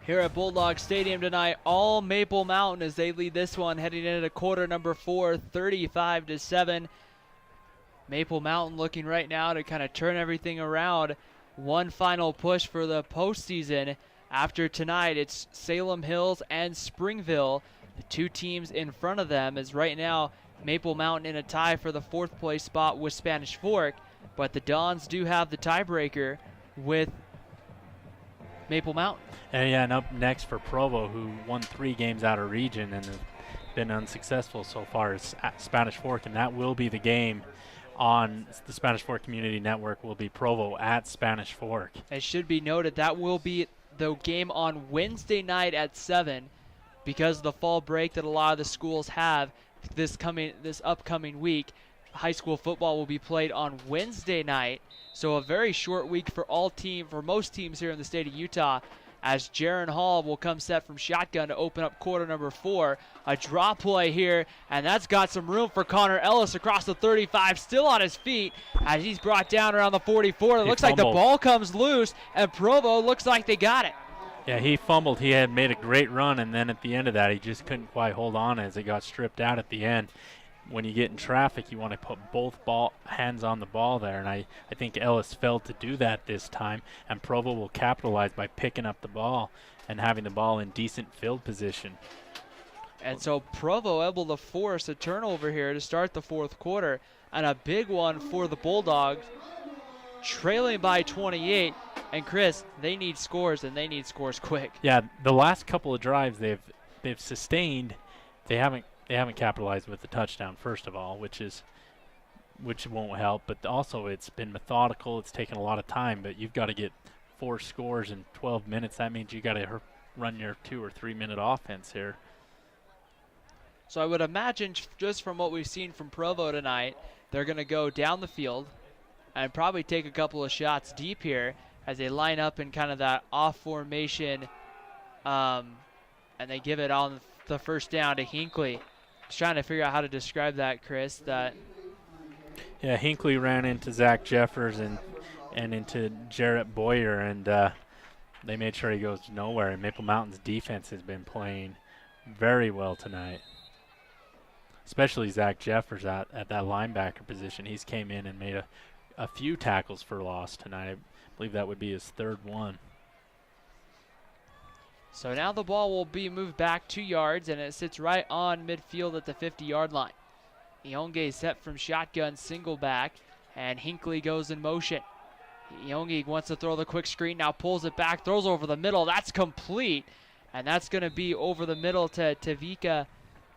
here at Bulldog Stadium tonight. All Maple Mountain as they lead this one heading into quarter number 4, 35-7. Maple Mountain looking right now to kind of turn everything around. One final push for the postseason. After tonight, it's Salem Hills and Springville, the two teams in front of them, as right now Maple Mountain in a tie for the 4th place spot with Spanish Fork, but the Dons do have the tiebreaker with Maple Mountain. And up next for Provo, who won 3 games out of region and have been unsuccessful so far, is Spanish Fork, and that will be the game on the Spanish Fork Community Network. Will be Provo at Spanish Fork. It should be noted that will be the game on Wednesday night at 7, because of the fall break that a lot of the schools have this upcoming week. High school football will be played on Wednesday night, so a very short week for most teams here in the state of Utah, as Jaron Hall will come set from shotgun to open up quarter number 4. A draw play here, and that's got some room for Connor Ellis across the 35, still on his feet as he's brought down around the 44. It looks like the ball comes loose, and Provo looks like they got it. Yeah, he fumbled. He had made a great run, and then at the end of that, he just couldn't quite hold on as it got stripped out at the end. When you get in traffic, you want to put both hands on the ball there, and I think Ellis failed to do that this time, and Provo will capitalize by picking up the ball and having the ball in decent field position. And so Provo able to force a turnover here to start the 4th quarter, and a big one for the Bulldogs, trailing by 28. And Chris, they need scores, and they need scores quick. Yeah, the last couple of drives they've sustained, they haven't capitalized with the touchdown, first of all, which won't help. But also, it's been methodical. It's taken a lot of time. But you've got to get 4 scores in 12 minutes. That means you got to run your 2 or 3 minute offense here. So I would imagine, just from what we've seen from Provo tonight, they're going to go down the field and probably take a couple of shots deep here as they line up in kind of that off formation, and they give it on the first down to Hinckley. Just trying to figure out how to describe that, Chris. Yeah, Hinckley ran into Zach Jeffers and into Jarrett Boyer, and they made sure he goes nowhere. And Maple Mountain's defense has been playing very well tonight, especially Zach Jeffers at that linebacker position. He's came in and made a few tackles for loss tonight. I believe that would be his 3rd one. So now the ball will be moved back 2 yards, and it sits right on midfield at the 50-yard line. Ionge set from shotgun, single back, and Hinckley goes in motion. Ionge wants to throw the quick screen, now pulls it back, throws over the middle. That's complete, and that's going to be over the middle to Tavika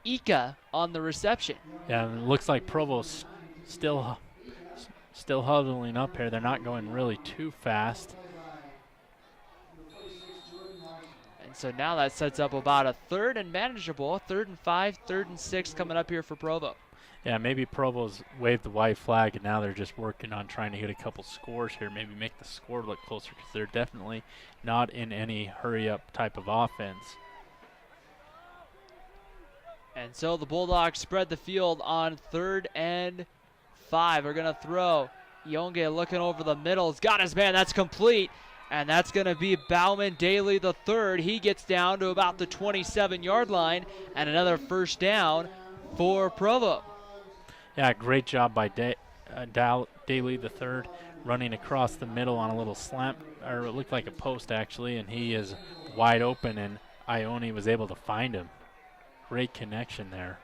Ika on the reception. Yeah, and it looks like Provo's still huddling up here. They're not going really too fast. So now that sets up about a 3rd and manageable, 3rd and 5, 3rd and 6 coming up here for Provo. Yeah, maybe Provo's waved the white flag, and now they're just working on trying to get a couple scores here, maybe make the score look closer, because they're definitely not in any hurry-up type of offense. And so the Bulldogs spread the field on 3rd and 5. They're going to throw. Ionge looking over the middle. He's got his man. That's complete. And that's going to be Bauman Daly the 3rd. He gets down to about the 27-yard line, and another first down for Provo. Yeah, great job by Daly the 3rd, running across the middle on a little slant, or it looked like a post actually, and he is wide open, and Ione was able to find him. Great connection there.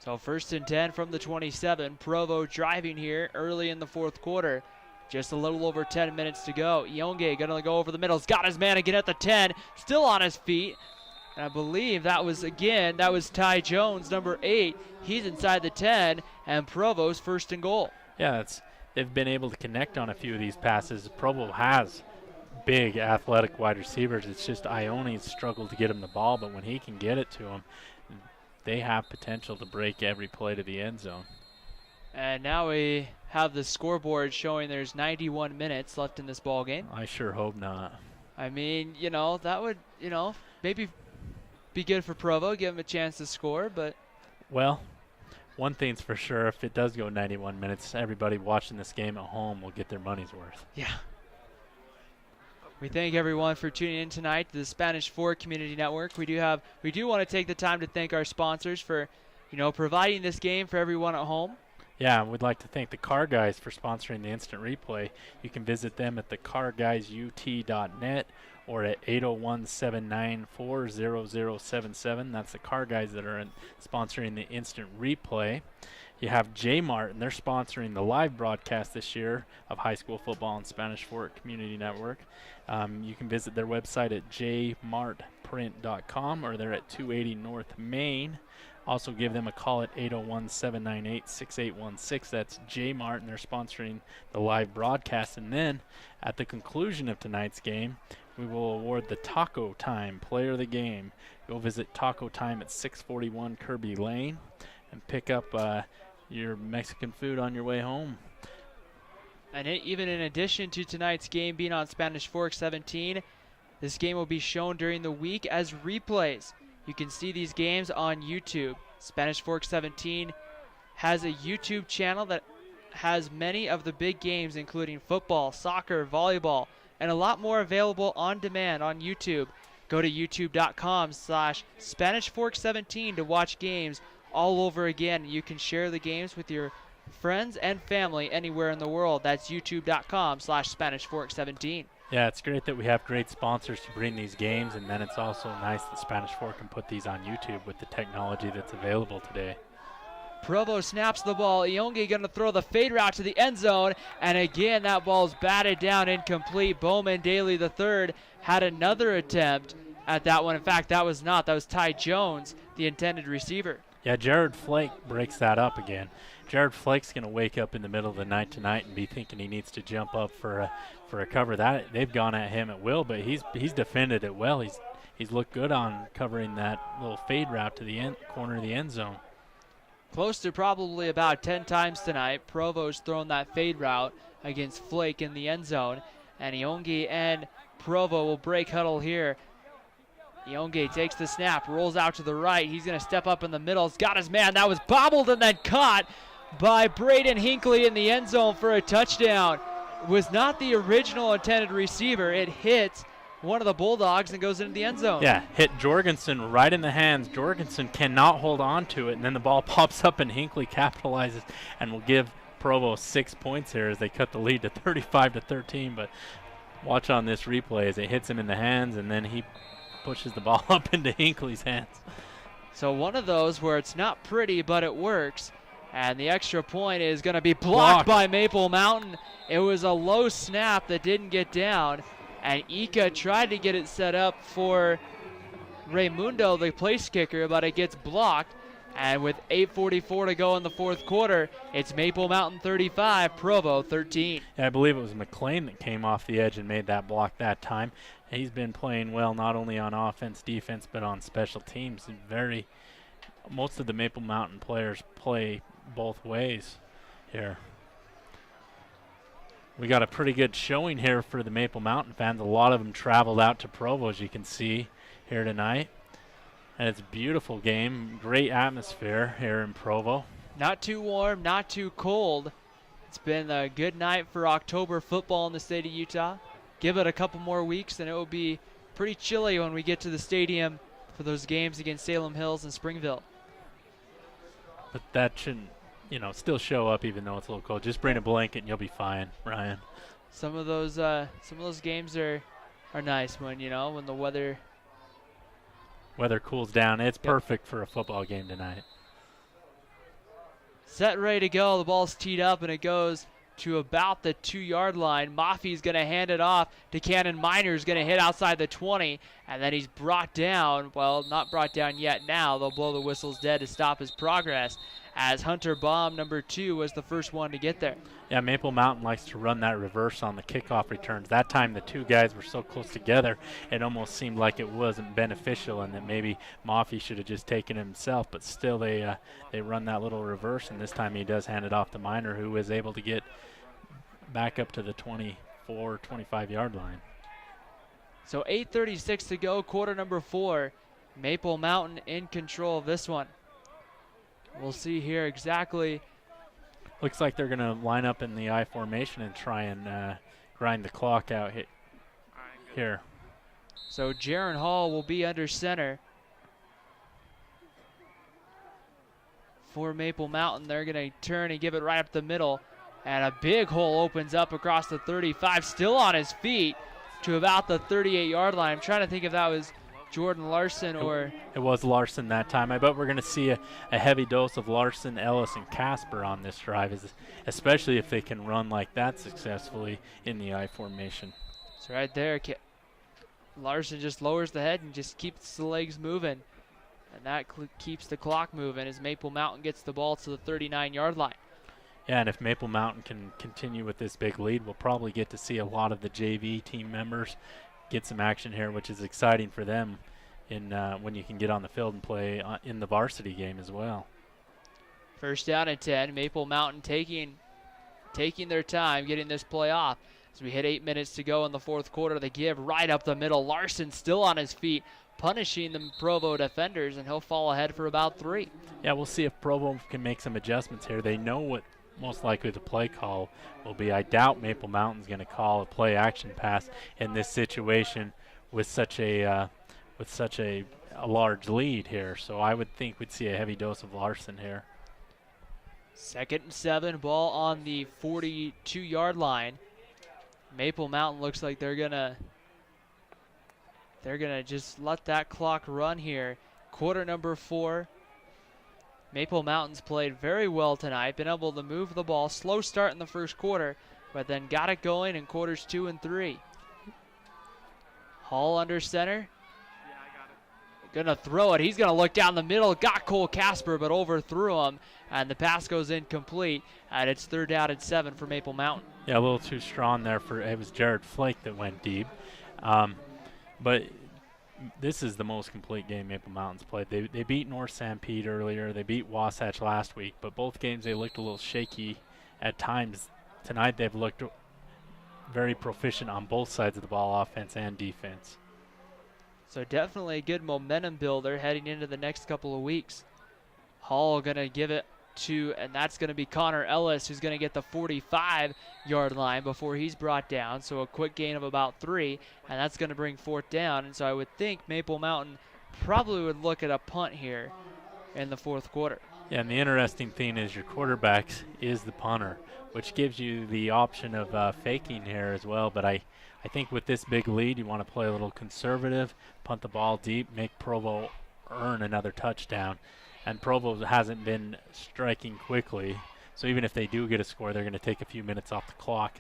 So 1st and 10 from the 27. Provo driving here early in the 4th quarter. Just a little over 10 minutes to go. Ionge going to go over the middle. He's got his man again at the 10. Still on his feet. And I believe that was Ty Jones, number 8. He's inside the 10, and Provo's 1st and goal. Yeah, they've been able to connect on a few of these passes. Provo has big, athletic wide receivers. It's just Ione's struggled to get him the ball, but when he can get it to him, they have potential to break every play to the end zone. And now we have the scoreboard showing there's 91 minutes left in this ball game. I sure hope not. I mean, that would, maybe be good for Provo, give them a chance to score, but. Well, one thing's for sure, if it does go 91 minutes, everybody watching this game at home will get their money's worth. Yeah. We thank everyone for tuning in tonight to the Spanish Fork Community Network. We do want to take the time to thank our sponsors for, providing this game for everyone at home. Yeah, we'd like to thank the Car Guys for sponsoring the instant replay. You can visit them at thecarguysut.net or at 801-794-0077. That's the Car Guys that are sponsoring the instant replay. You have J-Mart, and they're sponsoring the live broadcast this year of high school football on Spanish Fork Community Network. You can visit their website at jmartprint.com, or they're at 280 North Main. Also give them a call at 801-798-6816. That's J-Mart, and they're sponsoring the live broadcast. And then at the conclusion of tonight's game, we will award the Taco Time Player of the Game. You'll visit Taco Time at 641 Kirby Lane and pick up your Mexican food on your way home. And even in addition to tonight's game being on Spanish Fork 17, this game will be shown during the week as replays. You can see these games on YouTube. Spanish Fork 17 has a YouTube channel that has many of the big games, including football, soccer, volleyball, and a lot more available on demand on YouTube. Go to youtube.com/SpanishFork17 to watch games all over again. You can share the games with your friends and family anywhere in the world. That's youtube.com/SpanishFork17. Yeah, it's great that we have great sponsors to bring these games, and then it's also nice that Spanish Fork can put these on YouTube with the technology that's available today. Provo snaps the ball. Iongi going to throw the fade route to the end zone, and again that ball's batted down, incomplete. Bowman Daly III had another attempt at that one. In fact, that was Ty Jones, the intended receiver. Yeah, Jared Flake breaks that up again. Jared Flake's going to wake up in the middle of the night tonight and be thinking he needs to jump up for a cover. That they've gone at him at will, but he's defended it well. He's looked good on covering that little fade route to the corner of the end zone. Close to probably about 10 times tonight, Provo's thrown that fade route against Flake in the end zone, and Iongi and Provo will break huddle here. Iongi takes the snap, rolls out to the right. He's going to step up in the middle. He's got his man. That was bobbled and then caught by Braden Hinckley in the end zone for a touchdown. It was not the original intended receiver. It hits one of the Bulldogs and goes into the end zone. Yeah, hit Jorgensen right in the hands. Jorgensen cannot hold on to it, and then the ball pops up and Hinckley capitalizes and will give Provo 6 points here as they cut the lead to 35-13. But watch on this replay as it hits him in the hands, and then he pushes the ball up into Hinckley's hands. So one of those where it's not pretty, but it works. And the extra point is going to be blocked by Maple Mountain. It was a low snap that didn't get down. And Ika tried to get it set up for Raymundo, the place kicker, but it gets blocked. And with 8:44 to go in the fourth quarter, it's Maple Mountain 35, Provo 13. Yeah, I believe it was McLean that came off the edge and made that block that time. He's been playing well not only on offense, defense, but on special teams. Most of the Maple Mountain players play both ways here. We got a pretty good showing here for the Maple Mountain fans. A lot of them traveled out to Provo, as you can see here tonight. And it's a beautiful game, great atmosphere here in Provo. Not too warm, not too cold. It's been a good night for October football in the state of Utah. Give it a couple more weeks and it will be pretty chilly when we get to the stadium for those games against Salem Hills and Springville. But that shouldn't, still show up even though it's a little cold. Just bring a blanket and you'll be fine, Ryan. Some of those games are nice when the weather cools down. It's perfect for a football game tonight. Set, ready to go. The ball's teed up and it goes to about the 2-yard line. Mafi's going to hand it off to Cannon Minor's going to hit outside the 20, and then he's brought down. Well, not brought down yet now. They'll blow the whistles dead to stop his progress, as Hunter Baum, number 2, was the first one to get there. Yeah, Maple Mountain likes to run that reverse on the kickoff returns. That time the two guys were so close together, it almost seemed like it wasn't beneficial and that maybe Mafi should have just taken it himself, but still they run that little reverse, and this time he does hand it off to Minor, who was able to get back up to the 24, 25-yard line. So 8:36 to go, quarter number 4. Maple Mountain in control of this one. We'll see here exactly. Looks like they're going to line up in the I formation and try and grind the clock out. here. So Jaron Hall will be under center for Maple Mountain. They're going to turn and give it right up the middle. And a big hole opens up across the 35, still on his feet to about the 38-yard line. I'm trying to think if that was Jordan Larson or... It was Larson that time. I bet we're going to see a heavy dose of Larson, Ellis, and Casper on this drive, especially if they can run like that successfully in the I formation. So right there, Larson just lowers the head and just keeps the legs moving. And that keeps the clock moving as Maple Mountain gets the ball to the 39-yard line. Yeah, and if Maple Mountain can continue with this big lead, we'll probably get to see a lot of the JV team members get some action here, which is exciting for them when you can get on the field and play in the varsity game as well. First down and 10. Maple Mountain taking their time getting this play off. As we hit 8 minutes to go in the fourth quarter, they give right up the middle. Larson still on his feet, punishing the Provo defenders, and he'll fall ahead for about 3. Yeah, we'll see if Provo can make some adjustments here. They know what most likely the play call will be. I doubt Maple Mountain's going to call a play action pass in this situation with such a large lead here. So I would think we'd see a heavy dose of Larson here. 2nd and 7, ball on the 42-yard line. Maple Mountain looks like they're gonna just let that clock run here. Quarter number 4. Maple Mountain's played very well tonight, been able to move the ball. Slow start in the first quarter, but then got it going in quarters 2 and 3. Hall under center. Gonna throw it. He's gonna look down the middle. Got Cole Casper, but overthrew him, and the pass goes incomplete. And it's 3rd down and 7 for Maple Mountain. Yeah, a little too strong there it was Jared Flake that went deep. But this is the most complete game Maple Mountain's played. They beat North Sanpete earlier. They beat Wasatch last week, but both games they looked a little shaky at times. Tonight they've looked very proficient on both sides of the ball, offense and defense. So definitely a good momentum builder heading into the next couple of weeks. Hall going to give it to, and that's going to be Connor Ellis, who's going to get the 45-yard line before he's brought down. So a quick gain of about 3, and that's going to bring 4th down. And so I would think Maple Mountain probably would look at a punt here in the fourth quarter. Yeah, and the interesting thing is your quarterback is the punter, which gives you the option of faking here as well. But I think with this big lead, you want to play a little conservative, punt the ball deep, make Provo earn another touchdown. And Provo hasn't been striking quickly, so even if they do get a score, they're going to take a few minutes off the clock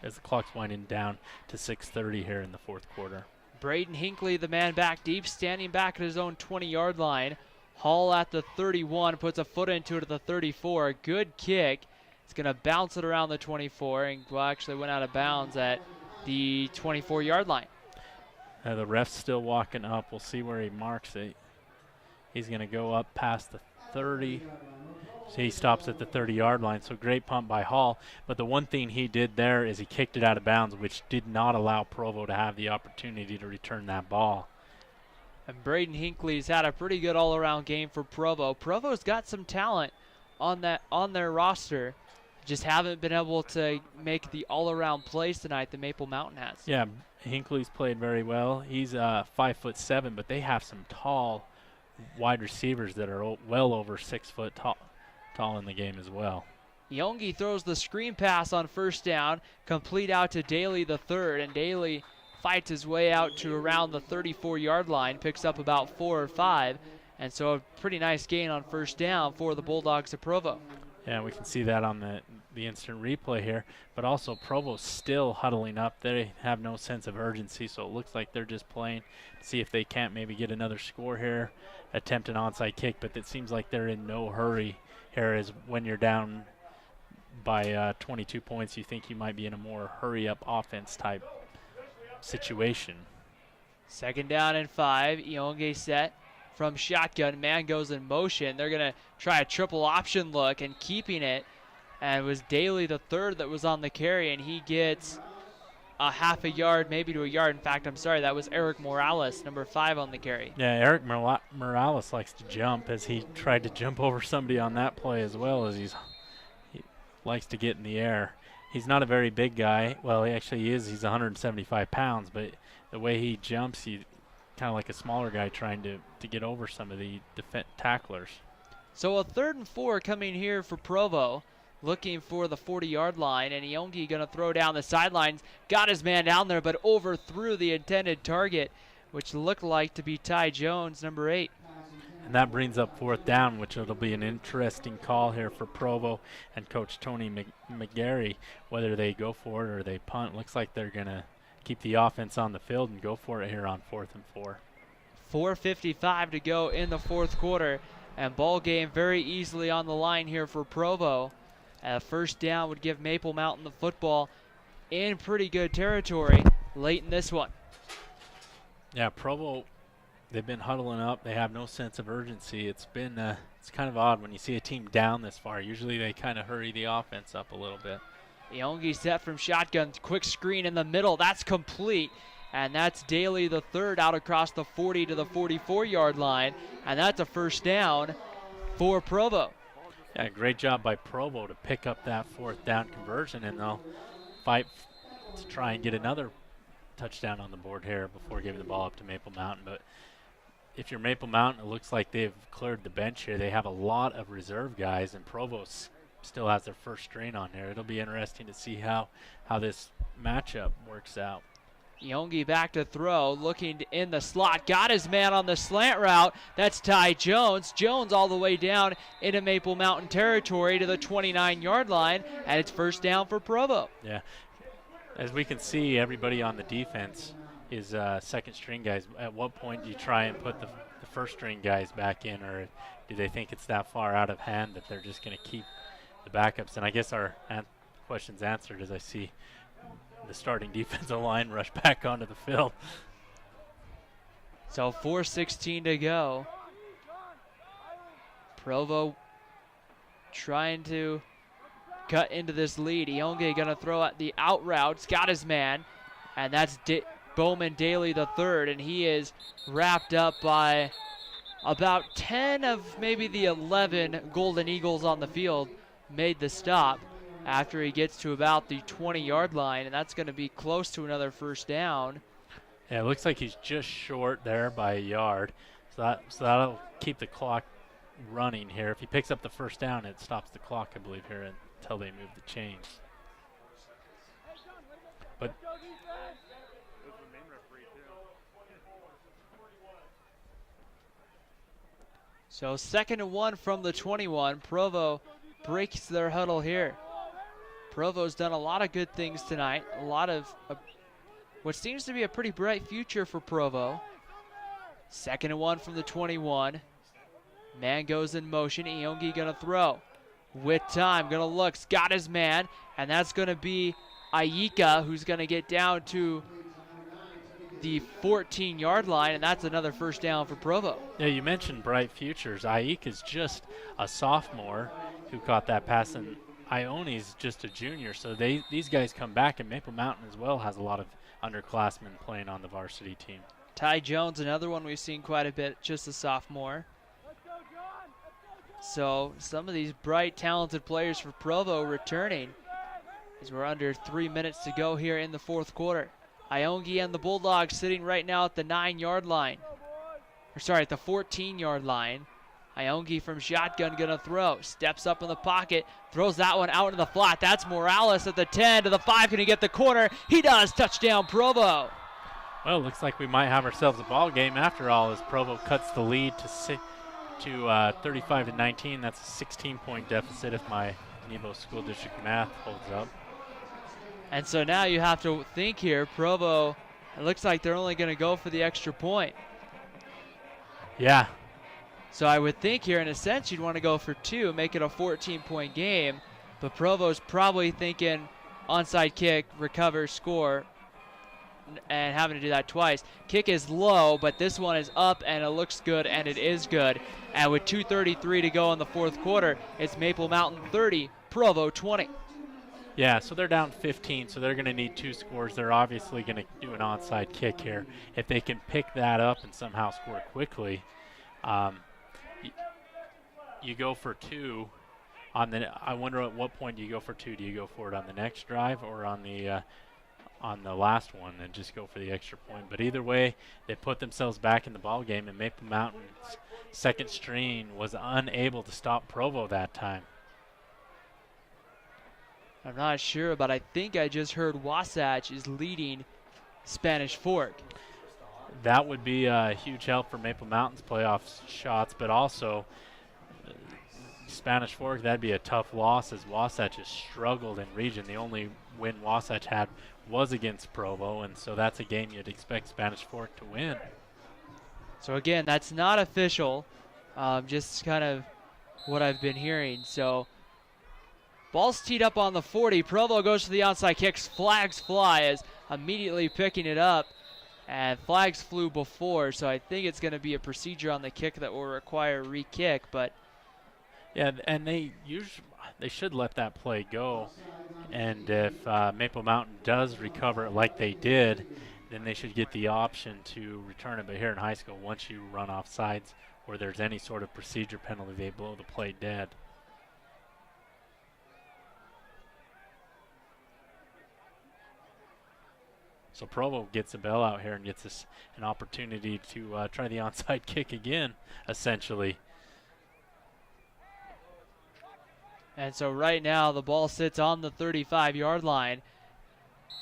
as the clock's winding down to 6:30 here in the fourth quarter. Braden Hinckley, the man back deep, standing back at his own 20-yard line. Hall at the 31, puts a foot into it at the 34. Good kick. It's going to bounce it around the 24 and actually went out of bounds at the 24-yard line. The ref's still walking up. We'll see where he marks it. He's going to go up past the 30. So he stops at the 30-yard line. So great punt by Hall. But the one thing he did there is he kicked it out of bounds, which did not allow Provo to have the opportunity to return that ball. And Braden Hinckley's had a pretty good all-around game for Provo. Provo's got some talent on their roster. Just haven't been able to make the all-around plays tonight that Maple Mountain has. Yeah, Hinckley's played very well. He's 5'7", but they have some tall wide receivers that are well over 6 foot tall in the game as well. Yongi throws the screen pass on first down, complete out to Daly the third, and Daly fights his way out to around the 34-yard line, picks up about 4 or 5, and so a pretty nice gain on first down for the Bulldogs of Provo. Yeah, we can see that on the instant replay here, but also Provo's still huddling up. They have no sense of urgency, so it looks like they're just playing to see if they can't maybe get another score here, attempt an onside kick, but it seems like they're in no hurry here. As when you're down by 22 points, you think you might be in a more hurry-up offense type situation. 2nd down and 5, Ionge set from shotgun. Man goes in motion. They're going to try a triple option look and keeping it. And it was Daly the third that was on the carry, and he gets a half a yard, maybe to a yard. In fact, I'm sorry, that was Eric Morales, number 5 on the carry. Yeah, Eric Morales likes to jump, as he tried to jump over somebody on that play, as well as he likes to get in the air. He's not a very big guy. Well, he actually is. He's 175 pounds, but the way he jumps, he kind of like a smaller guy trying to get over some of the tacklers. So a 3rd and 4 coming here for Provo, looking for the 40-yard line, and Iongi going to throw down the sidelines. Got his man down there, but overthrew the intended target, which looked like to be Ty Jones, number 8. And that brings up 4th down, which it'll be an interesting call here for Provo and Coach Tony McGarry, whether they go for it or they punt. Looks like they're going to keep the offense on the field and go for it here on 4th and 4. 4:55 to go in the 4th quarter, and ball game very easily on the line here for Provo. A first down would give Maple Mountain the football in pretty good territory late in this one. Yeah, Provo, they've been huddling up. They have no sense of urgency. It's kind of odd when you see a team down this far. Usually they kind of hurry the offense up a little bit. Iongi set from shotgun, quick screen in the middle. That's complete, and that's Daly the third out across the 40 to the 44-yard line, and that's a first down for Provo. Yeah, great job by Provo to pick up that 4th down conversion, and they'll fight to try and get another touchdown on the board here before giving the ball up to Maple Mountain. But if you're Maple Mountain, it looks like they've cleared the bench here. They have a lot of reserve guys, and Provo still has their first string on there. It'll be interesting to see how this matchup works out. Iongi back to throw, looking in the slot. Got his man on the slant route. That's Ty Jones. Jones all the way down into Maple Mountain territory to the 29-yard line, and it's first down for Provo. Yeah. As we can see, everybody on the defense is second string guys. At what point do you try and put the first string guys back in, or do they think it's that far out of hand that they're just going to keep the backups? And I guess our question's answered as I see the starting defensive line rush back onto the field. So 4:16 to go. Provo trying to cut into this lead. Iongi going to throw at the out routes. Got his man, and that's Bowman Daly the third, and he is wrapped up by about 10 of maybe the 11 Golden Eagles on the field. Made the stop after he gets to about the 20-yard line, and that's going to be close to another first down. Yeah, it looks like he's just short there by a yard, so that'll keep the clock running here. If he picks up the first down, it stops the clock, I believe, here until they move the chains. But so 2nd and 1 from the 21. Provo breaks their huddle here. Provo's done a lot of good things tonight. A lot of what seems to be a pretty bright future for Provo. 2nd and 1 from the 21. Man goes in motion. Iongi gonna throw. With time, gonna look. Got his man, and that's gonna be Ayika, who's gonna get down to the 14-yard line, and that's another first down for Provo. Yeah, you mentioned bright futures. Ayika is just a sophomore who caught that pass, and Ioni's just a junior, so these guys come back, and Maple Mountain as well has a lot of underclassmen playing on the varsity team. Ty Jones, another one we've seen quite a bit, just a sophomore. So some of these bright, talented players for Provo returning as we're under 3 minutes to go here in the 4th quarter. Iongi and the Bulldogs sitting right now at the 9-yard line. At the 14-yard line. Iongi from shotgun gonna throw. Steps up in the pocket, throws that one out in the flat. That's Morales at the 10 to the 5. Can he get the corner? He does. Touchdown, Provo. Well, it looks like we might have ourselves a ball game after all, as Provo cuts the lead to 35-19. That's a 16-point deficit if my Nebo School District math holds up. And so now you have to think here, Provo, it looks like they're only going to go for the extra point. Yeah. So I would think here, in a sense, you'd want to go for 2, make it a 14-point game. But Provo's probably thinking onside kick, recover, score, and having to do that twice. Kick is low, but this one is up, and it looks good, and it is good. And with 2:33 to go in the 4th quarter, it's Maple Mountain 30, Provo 20. Yeah, so they're down 15, so they're going to need 2 scores. They're obviously going to do an onside kick here. If they can pick that up and somehow score quickly, you go for 2. I wonder at what point do you go for 2? Do you go for it on the next drive or on the on the last one and just go for the extra point. But either way, they put themselves back in the ball game, and Maple Mountain's second string was unable to stop Provo that time. I'm not sure, but I think I just heard Wasatch is leading Spanish Fork. That would be a huge help for Maple Mountain's playoff shots, but also Spanish Fork, that'd be a tough loss as Wasatch has struggled in region. The only win Wasatch had was against Provo, and so that's a game you'd expect Spanish Fork to win. So again, that's not official, just kind of what I've been hearing. So ball's teed up on the 40. Provo goes to the onside kicks. Flags fly as immediately picking it up. And flags flew before, so I think it's going to be a procedure on the kick that will require a re-kick. But yeah, and they should let that play go. And if Maple Mountain does recover it like they did, then they should get the option to return it. But here in high school, once you run off sides or there's any sort of procedure penalty, they blow the play dead. So Provo gets a bell out here and gets an opportunity to try the onside kick again, essentially. And so right now the ball sits on the 35-yard line.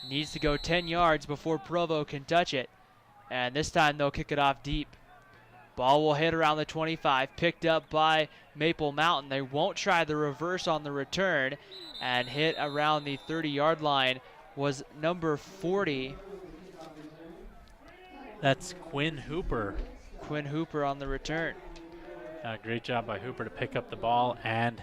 Needs to go 10 yards before Provo can touch it. And this time they'll kick it off deep. Ball will hit around the 25, picked up by Maple Mountain. They won't try the reverse on the return, and hit around the 30-yard line was number 40. That's Quinn Hooper. Quinn Hooper on the return. Great job by Hooper to pick up the ball and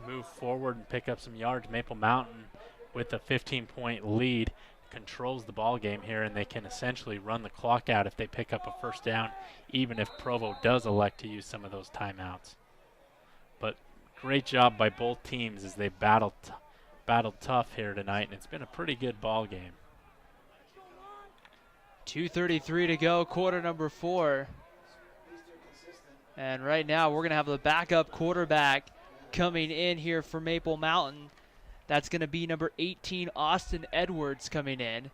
move forward and pick up some yards. Maple Mountain, with a 15-point lead, controls the ball game here, and they can essentially run the clock out if they pick up a first down, even if Provo does elect to use some of those timeouts. But great job by both teams as they battled tough here tonight, and it's been a pretty good ball game. 2:33 to go, quarter number 4. And right now we're going to have the backup quarterback coming in here for Maple Mountain. That's going to be number 18, Austin Edwards, coming in.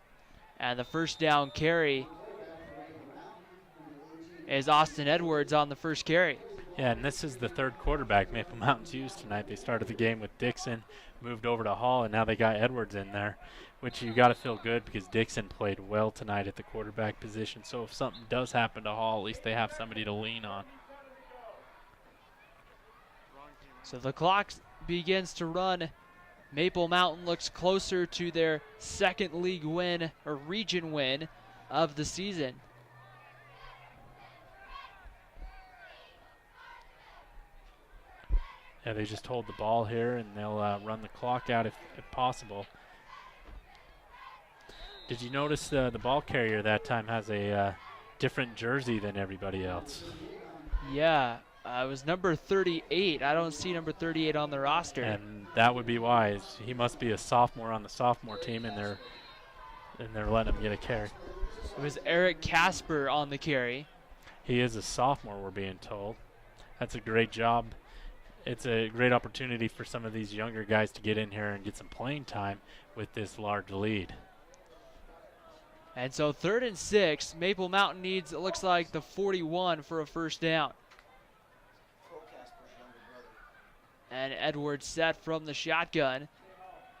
And the first down carry is Austin Edwards on the first carry. Yeah, and this is the third quarterback Maple Mountain's used tonight. They started the game with Dixon, moved over to Hall, and now they got Edwards in there, which you got to feel good because Dixon played well tonight at the quarterback position. So if something does happen to Hall, at least they have somebody to lean on. So the clock begins to run. Maple Mountain looks closer to their second league win, or region win, of the season. Yeah, they just hold the ball here, and they'll run the clock out if possible. Did you notice the ball carrier that time has a different jersey than everybody else? Yeah, it was number 38. I don't see number 38 on the roster. And that would be why. He must be a sophomore on the sophomore team, and they're letting him get a carry. It was Eric Casper on the carry. He is a sophomore, we're being told. That's a great job. It's a great opportunity for some of these younger guys to get in here and get some playing time with this large lead. And so 3rd and 6, Maple Mountain needs, it looks like, the 41 for a first down. And Edwards set from the shotgun.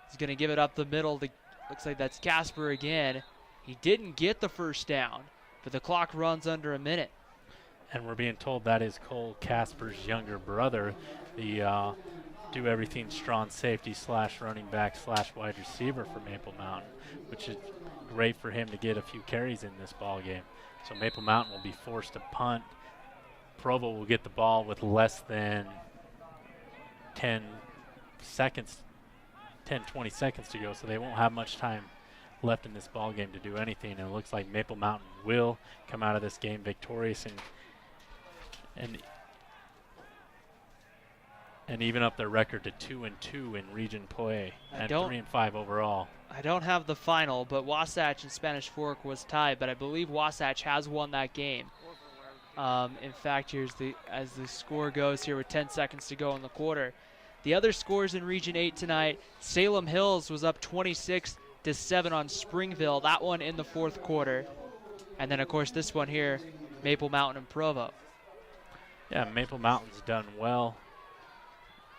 He's going to give it up the middle. Looks like that's Casper again. He didn't get the first down, but the clock runs under a minute. And we're being told that is Cole Casper's younger brother, the do-everything strong safety / running back / wide receiver for Maple Mountain, which is great for him to get a few carries in this ball game. So Maple Mountain will be forced to punt. Provo will get the ball with less than 10, 20 seconds to go, so they won't have much time left in this ball game to do anything. And it looks like Maple Mountain will come out of this game victorious and even up their record to 2-2 in region play and 3-5 overall. I don't have the final, but Wasatch and Spanish Fork was tied, but I believe Wasatch has won that game. In fact, here's as the score goes here with 10 seconds to go in the quarter. The other scores in Region 8 tonight, Salem Hills was up 26 8-7 on Springville. That one in the fourth quarter. And then, of course, this one here, Maple Mountain and Provo. Yeah, Maple Mountain's done well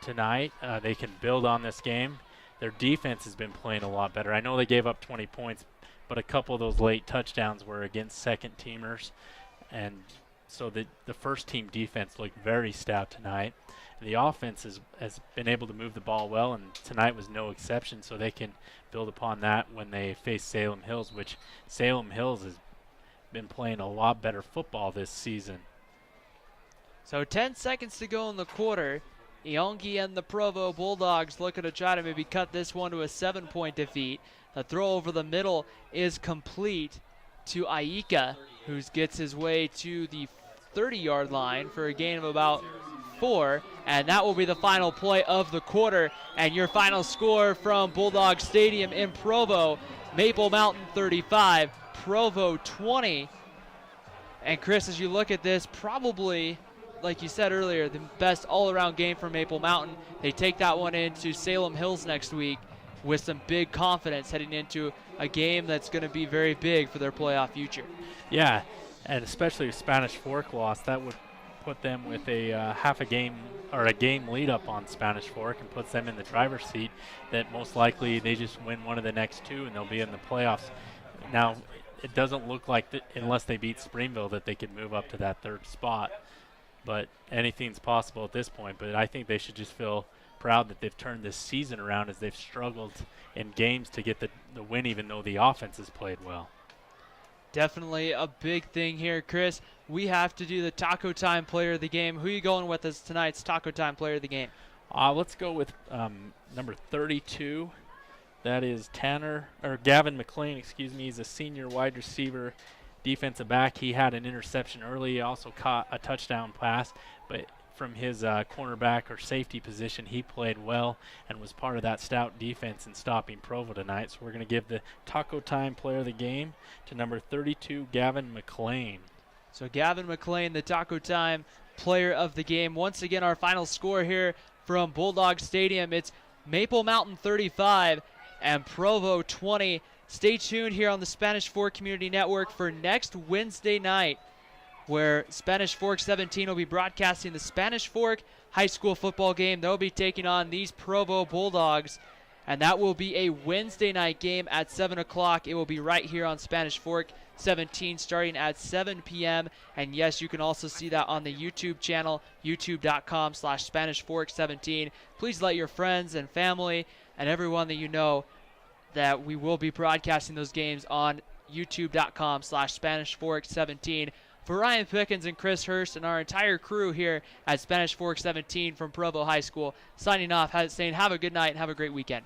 tonight. They can build on this game. Their defense has been playing a lot better. I know they gave up 20 points, but a couple of those late touchdowns were against second teamers. And so the first team defense looked very stout tonight. The offense has been able to move the ball well, and tonight was no exception, so they can build upon that when they face Salem Hills, which Salem Hills has been playing a lot better football this season. So 10 seconds to go in the quarter. Yonge and the Provo Bulldogs looking to try to maybe cut this one to a 7-point defeat. The throw over the middle is complete to Aika, who gets his way to the 30-yard line for a gain of about 4. And that will be the final play of the quarter. And your final score from Bulldog Stadium in Provo, Maple Mountain 35, Provo 20. And Chris, as you look at this, probably, like you said earlier, the best all-around game for Maple Mountain. They take that one into Salem Hills next week with some big confidence heading into a game that's going to be very big for their playoff future. Yeah, and especially if Spanish Fork lost, that would put them with a half a game or a game lead up on Spanish Fork and puts them in the driver's seat that most likely they just win one of the next two and they'll be in the playoffs. Now, it doesn't look like, unless they beat Springville, that they could move up to that third spot. But anything's possible at this point. But I think they should just feel proud that they've turned this season around, as they've struggled in games to get the win, even though the offense has played well. Definitely a big thing here, Chris. We have to do the Taco Time Player of the Game. Who are you going with as tonight's Taco Time Player of the Game? Let's go with number 32. That is Gavin McLean, He's a senior wide receiver, defensive back. He had an interception early. He also caught a touchdown pass, but from his cornerback or safety position, he played well and was part of that stout defense in stopping Provo tonight. So we're going to give the Taco Time Player of the Game to number 32, Gavin McLean. So Gavin McLean, the Taco Time Player of the Game. Once again, our final score here from Bulldog Stadium, it's Maple Mountain 35 and Provo 20. Stay tuned here on the Spanish Fork Community Network for next Wednesday night, where Spanish Fork 17 will be broadcasting the Spanish Fork high school football game. They'll be taking on these Provo Bulldogs, and that will be a Wednesday night game at 7 o'clock. It will be right here on Spanish Fork 17 starting at 7 p.m. And yes, you can also see that on the YouTube channel, youtube.com/SpanishFork17. Please let your friends and family and everyone that you know that we will be broadcasting those games on youtube.com/SpanishFork17. For Ryan Pickens and Chris Hurst and our entire crew here at Spanish Fork 17 from Provo High School, signing off, saying have a good night and have a great weekend.